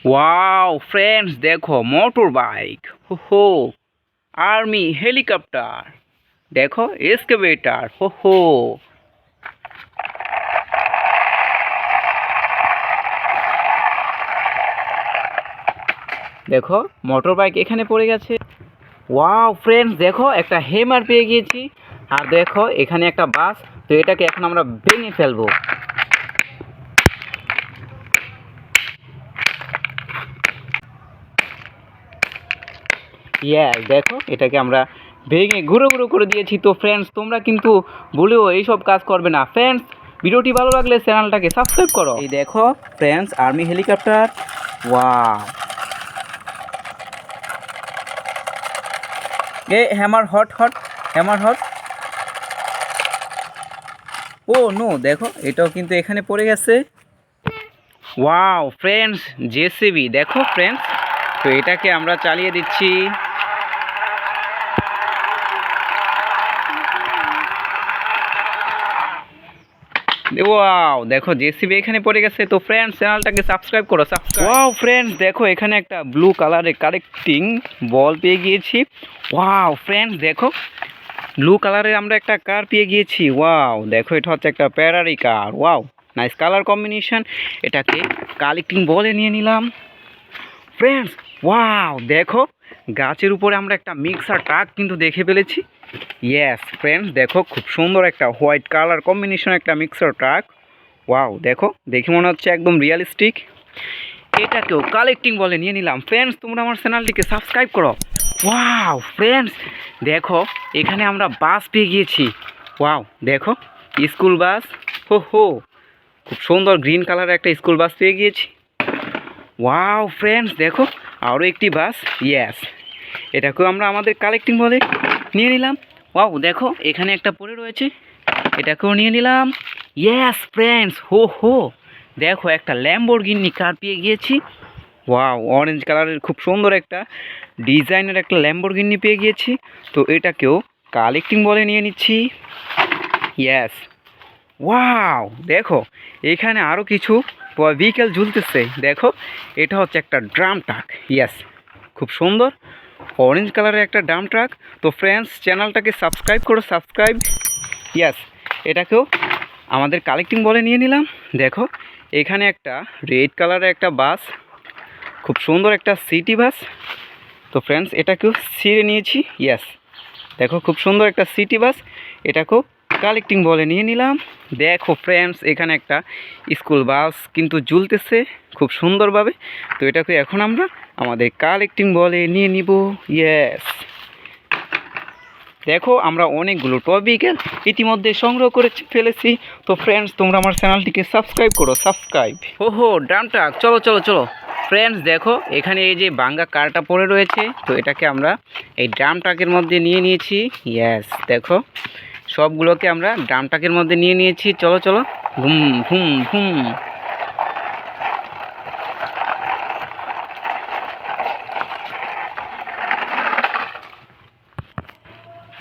Wow friends, দেখো motor bike, হো হো, আর্মি হেলিকপ্টার, দেখো এক্সকাভেটর, হো হো। দেখো মোটর বাইক এখানে পড়ে গেছে। ওয়াও ফ্রেন্ডস, দেখো একটা হেমার পেয়ে গিয়েছি। আর দেখো এখানে একটা বাস, তো এটাকে এখন আমরা ভেঙে ফেলবো। দেখো এটাকে আমরা ভেঙে গুঁড়ো গুঁড়ো করে দিয়েছি। তো ফ্রেন্ডস, তোমরা কিন্তু ভুলেও এইসব কাজ করবে না। ফ্রেন্ডস, ভিডিওটি ভালো লাগলে চ্যানেলটাকে সাবস্ক্রাইব করো। এই দেখো friends, army helicopter. Wow, Hummer hot hot, Hummer hot. Oh no, দেখো এটাও কিন্তু এখানে পড়ে গেছে। ওয়াও ফ্রেন্ডস, জেসিবি, দেখো ফ্রেন্ডস, তো এটাকে আমরা চালিয়ে দিচ্ছি। ওয়াও, দেখো জেসিবি এখানে পড়ে গেছে। তো ফ্রেন্ডস, চ্যানেলটাকে সাবস্ক্রাইব করো। ওয়াও ফ্রেন্ডস, দেখো এখানে একটা ব্লু কালারের কারেক্টিং বল পেয়ে গিয়েছি। ওয়াও ফ্রেন্ডস, দেখো ব্লু কালারের আমরা একটা কার পেয়ে গিয়েছি। ওয়াও, দেখো এটা হচ্ছে একটা Ferrari car. Wow, nice colour combination. এটাকে কালেক্টিং বলে নিয়ে নিলাম। ফ্রেন্ডস, ওয়াও, দেখো গাছের উপরে আমরা একটা মিক্সার ট্রাক কিন্তু দেখে ফেলেছি। ফ্রেন্ডস, দেখো খুব সুন্দর একটা হোয়াইট কালার কম্বিনেশন একটা মিক্সার ট্রাক। ওয়াও, দেখো দেখে মনে হচ্ছে একদম রিয়েলিস্টিক। এটাকেও কালেক্টিং বলে নিয়ে নিলাম। ফ্রেন্ডস, তোমরা আমার চ্যানেলটিকে সাবস্ক্রাইব করো। ওয়াও ফ্রেন্ডস, দেখো এখানে আমরা বাস পেয়ে গিয়েছি। ওয়াও, দেখো স্কুল বাস, হো হো, খুব সুন্দর গ্রিন কালারের একটা স্কুল বাস পেয়ে গিয়েছি। ওয়াও ফ্রেন্ডস, দেখো আরও একটি বাস। এটাকেও আমরা আমাদের কালেক্টিং বলে নিয়ে নিলাম। ওয়াও, দেখো এখানে একটা পড়ে রয়েছে, এটাকেও নিয়ে নিলাম। ফ্রেন্ডস, হো হো, দেখো একটা ল্যাম্বরগিনি কার পেয়ে গিয়েছি। ওয়াও, অরেঞ্জ কালারের খুব সুন্দর একটা ডিজাইনের একটা ল্যাম্বরগিনি পেয়ে গিয়েছি। তো এটাকেও কালেক্টিং বলে নিয়ে নিচ্ছি। ওয়াও, দেখো এখানে আরও কিছু ভেহিকেল ঝুলতেছে। দেখো এটা হচ্ছে একটা ড্রাম ট্রাক। খুব সুন্দর অরেঞ্জ কালারের একটা ড্রাম ট্রাক। তো ফ্রেন্ডস, চ্যানেলটাকে সাবস্ক্রাইব করো, সাবস্ক্রাইব। এটাকেও আমাদের কালেক্টিং বলে নিয়ে নিলাম। দেখো এখানে একটা রেড কালারের একটা বাস, খুব সুন্দর একটা সিটি বাস। তো ফ্রেন্ডস, এটাকেও ছিঁড়ে নিয়েছি। দেখো খুব সুন্দর একটা সিটি বাস, এটাকেও কালেক্টিং বলে নিয়ে নিলাম। দেখো ফ্রেন্ডস, এখানে একটা স্কুল বাস কিন্তু ঝুলতেছে খুব সুন্দরভাবে। তো এটাকে এখন আমরা আমাদের কালেক্টিং বলে নিয়ে নিব। দেখো আমরা অনেকগুলো টপিক্যাল ইতিমধ্যে সংগ্রহ করে ফেলেছি। তো ফ্রেন্ডস, তোমরা আমার চ্যানেলটিকে সাবস্ক্রাইব করো, সাবস্ক্রাইব। হো ড্রাম ট্রাক, চলো চলো চলো। ফ্রেন্ডস, দেখো এখানে এই যে ভাঙ্গা কারটা পড়ে রয়েছে, তো এটাকে আমরা এই ড্রাম ট্রাকের মধ্যে নিয়ে নিয়েছি। দেখো সবগুলোকে আমরা ড্রাম ট্রাকের মধ্যে নিয়ে নিয়েছি। চলো চলো, ভুম ভুম ভুম।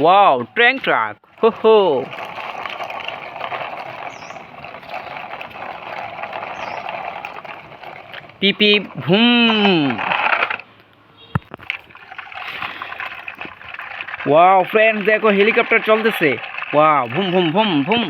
ওয়াও, ট্যাঙ্ক ট্রাক, হো হো। পিপি ভুম। ওয়াও ফ্রেন্ডস, দেখো হেলিকপ্টার চলতেছে। ওয়াও, ভুম ভুম ভুম ভুম।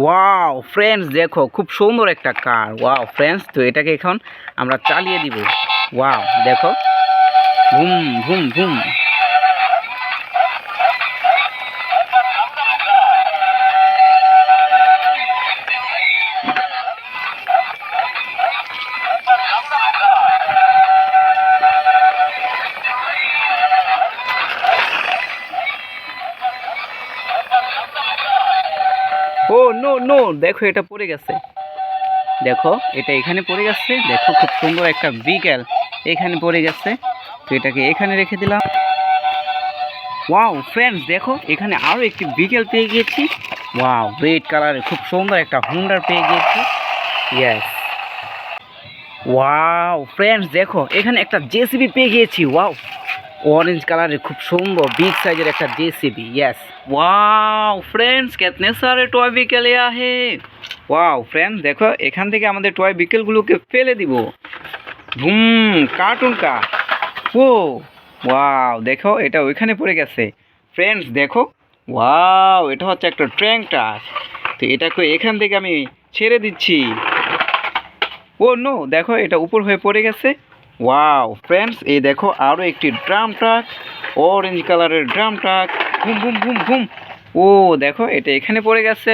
ওয়াও ফ্রেন্ডস, দেখো খুব সুন্দর একটা কার। ওয়াও ফ্রেন্ডস, তো এটাকে এখন আমরা চালিয়ে দিব। ওয়াও, দেখো ভুম ভুম ভুম। ও নো নো, দেখো এটা পড়ে গেছে। দেখো এটা এখানে পড়ে গেছে। দেখো খুব সুন্দর একটা বিকেল এখানে পড়ে গেছে। তো এটাকে এখানে রেখে দিলাম। ওয়াও ফ্রেন্ডস, দেখো এখানে আরও একটি বিকেল পেয়ে গিয়েছি। ওয়াও, রেড কালারের খুব সুন্দর একটা হুন্ডার পেয়ে গিয়েছি। ওয়াও ফ্রেন্ডস দেখো এখানে একটা জেসিবি পেয়ে গিয়েছি। ওয়াও, ऑरेंज कलर खूब सुंदर बिग साइजर एक जेसीबी। यस वाओ फ्रेंड्स कितने सारे टॉय व्हीकल है। वाओ फ्रेंड्स देखो एखान থেকে আমাদের টয় বিকেলগুলোকে ফেলে দিব। कार्टून का ও ওয়াও দেখো এটা ওইখানে পড়ে গেছে। ফ্রেন্ডস দেখো ওয়াও এটা হচ্ছে একটা ট্র্যাক্টর। তো এটাকে এখান থেকে আমি ছেড়ে দিচ্ছি। ও নো দেখো এটা উপর হয়ে পড়ে গেছে। ওয়াও ফ্রেন্ডস এই দেখো আরও একটি ড্রাম ট্রাক, অরেঞ্জ কালারের drum truck. Boom boom boom boom. Oh দেখো এটা এখানে পড়ে গেছে।